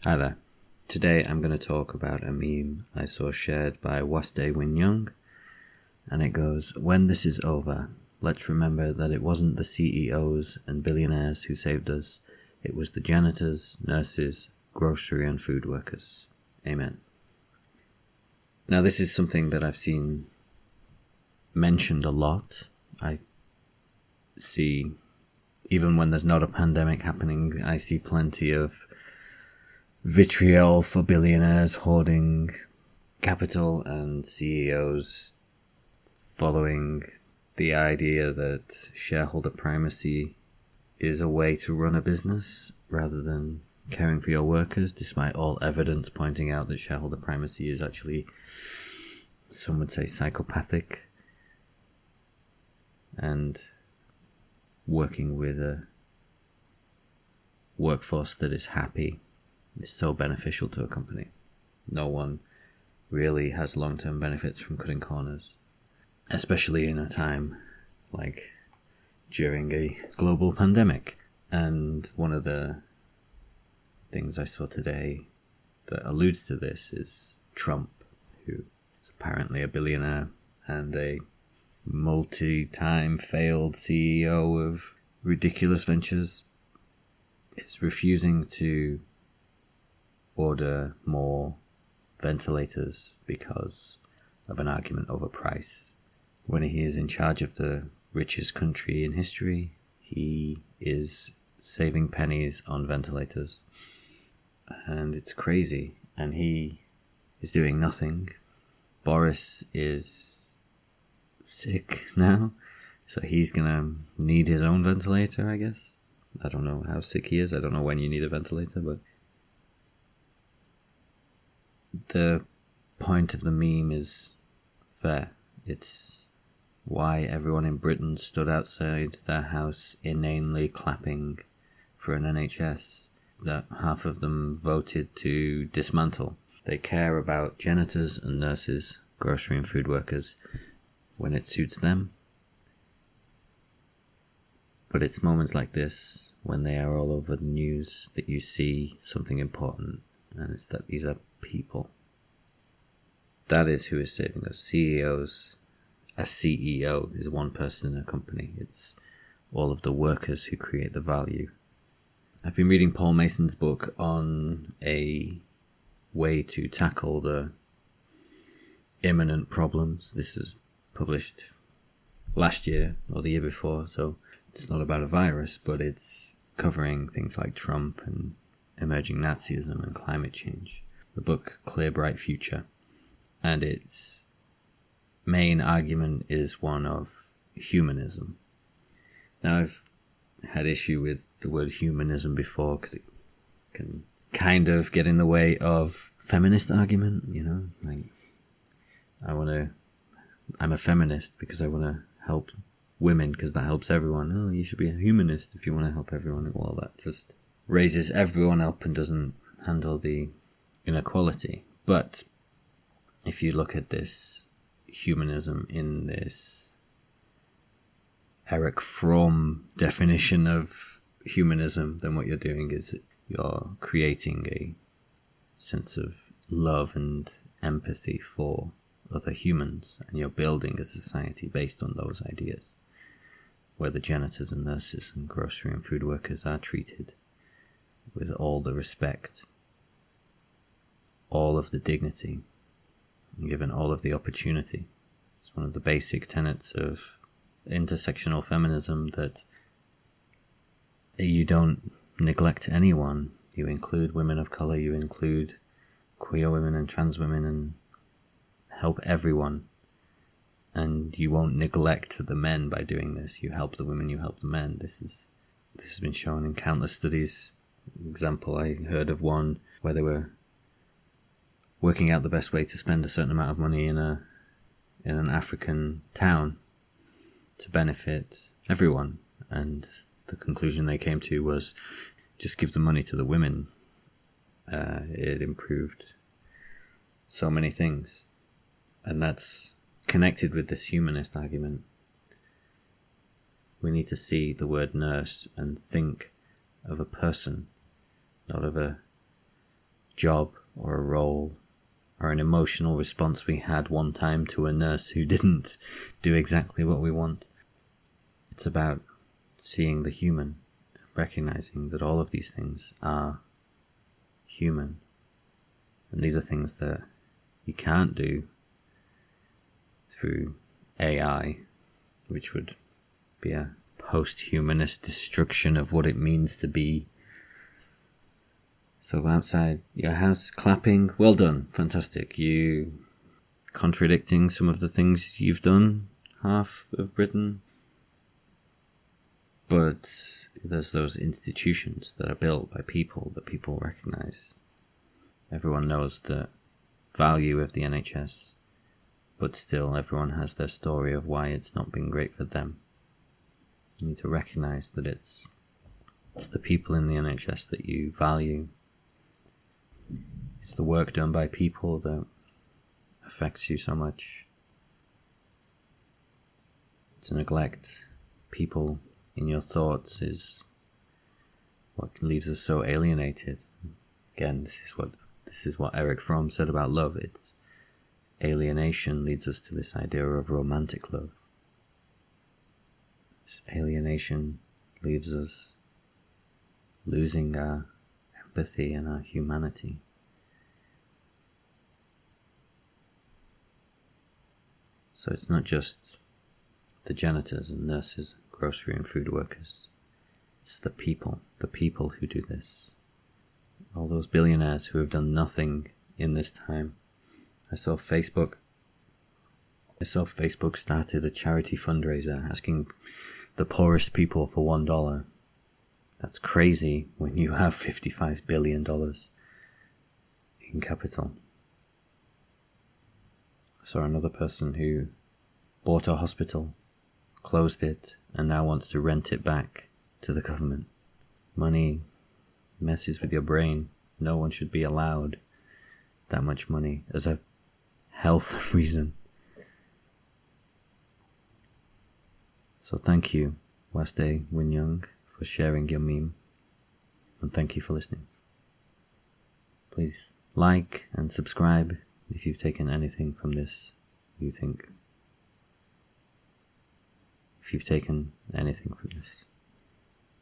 Hi there. Today I'm going to talk about a meme I saw shared by Waste Win Young, and it goes, "When this is over, let's remember that it wasn't the CEOs and billionaires who saved us, it was the janitors, nurses, grocery and food workers. Amen." Now this is something that I've seen mentioned a lot. I see, even when there's not a pandemic happening, I see plenty of vitriol for billionaires hoarding capital and CEOs following the idea that shareholder primacy is a way to run a business rather than caring for your workers, despite all evidence pointing out that shareholder primacy is actually, some would say, psychopathic, and working with a workforce that is happy is so beneficial to a company. No one really has long-term benefits from cutting corners, especially in a time like during a global pandemic. And one of the things I saw today that alludes to this is Trump, who is apparently a billionaire and a multi-time failed CEO of ridiculous ventures, is refusing to order more ventilators because of an argument over price. When he is in charge of the richest country in history, he is saving pennies on ventilators. And it's crazy. And he is doing nothing. Boris is sick now, so he's gonna need his own ventilator, I guess. I don't know how sick he is. I don't know when you need a ventilator, but the point of the meme is fair. It's why everyone in Britain stood outside their house inanely clapping for an NHS that half of them voted to dismantle. They care about janitors and nurses, grocery and food workers, when it suits them. But it's moments like this, when they are all over the news, that you see something important, and it's that these are people. That is who is saving us. CEOs. A CEO is one person in a company. It's all of the workers who create the value. I've been reading Paul Mason's book on a way to tackle the imminent problems. This is published last year or the year before, so it's not about a virus, but it's covering things like Trump and emerging Nazism and climate change. The book Clear Bright Future. And its main argument is one of humanism. Now, I've had issue with the word humanism before because it can kind of get in the way of feminist argument, like I'm a feminist because I want to help women because that helps everyone. Oh, you should be a humanist if you want to help everyone. Well, that just raises everyone up and doesn't handle the inequality. But if you look at this humanism in this Erich Fromm definition of humanism, then what you're doing is you're creating a sense of love and empathy for other humans, and you're building a society based on those ideas, where the janitors and nurses and grocery and food workers are treated with all the respect, all of the dignity, and given all of the opportunity. It's one of the basic tenets of intersectional feminism that you don't neglect anyone. You include women of colour, you include queer women and trans women, and help everyone. And you won't neglect the men by doing this. You help the women, you help the men. This has been shown in countless studies. Example, I heard of one where they were working out the best way to spend a certain amount of money in an African town to benefit everyone, and the conclusion they came to was just give the money to the women. It improved so many things, and that's connected with this humanist argument. We need to see the word nurse and think of a person, not of a job or a role or an emotional response we had one time to a nurse who didn't do exactly what we want. It's about seeing the human, recognizing that all of these things are human. And these are things that you can't do through AI, which would be a post-humanist destruction of what it means to be. So outside your house, clapping, well done, fantastic. You contradicting some of the things you've done, half of Britain. But there's those institutions that are built by people that people recognise. Everyone knows the value of the NHS, but still everyone has their story of why it's not been great for them. You need to recognise that it's the people in the NHS that you value. It's the work done by people that affects you so much. To neglect people in your thoughts is what leaves us so alienated. Again, this is what Eric Fromm said about love. It's alienation leads us to this idea of romantic love. This alienation leaves us losing our empathy and our humanity. So it's not just the janitors and nurses, grocery and food workers. It's the people who do this. All those billionaires who have done nothing in this time. I saw Facebook started a charity fundraiser asking the poorest people for $1. That's crazy when you have $55 billion in capital. I saw another person who bought a hospital, closed it, and now wants to rent it back to the government. Money messes with your brain. No one should be allowed that much money as a health reason. So thank you, Waste Winyung, for sharing your meme, and thank you for listening. Please like and subscribe if you've taken anything from this you think. If you've taken anything from this.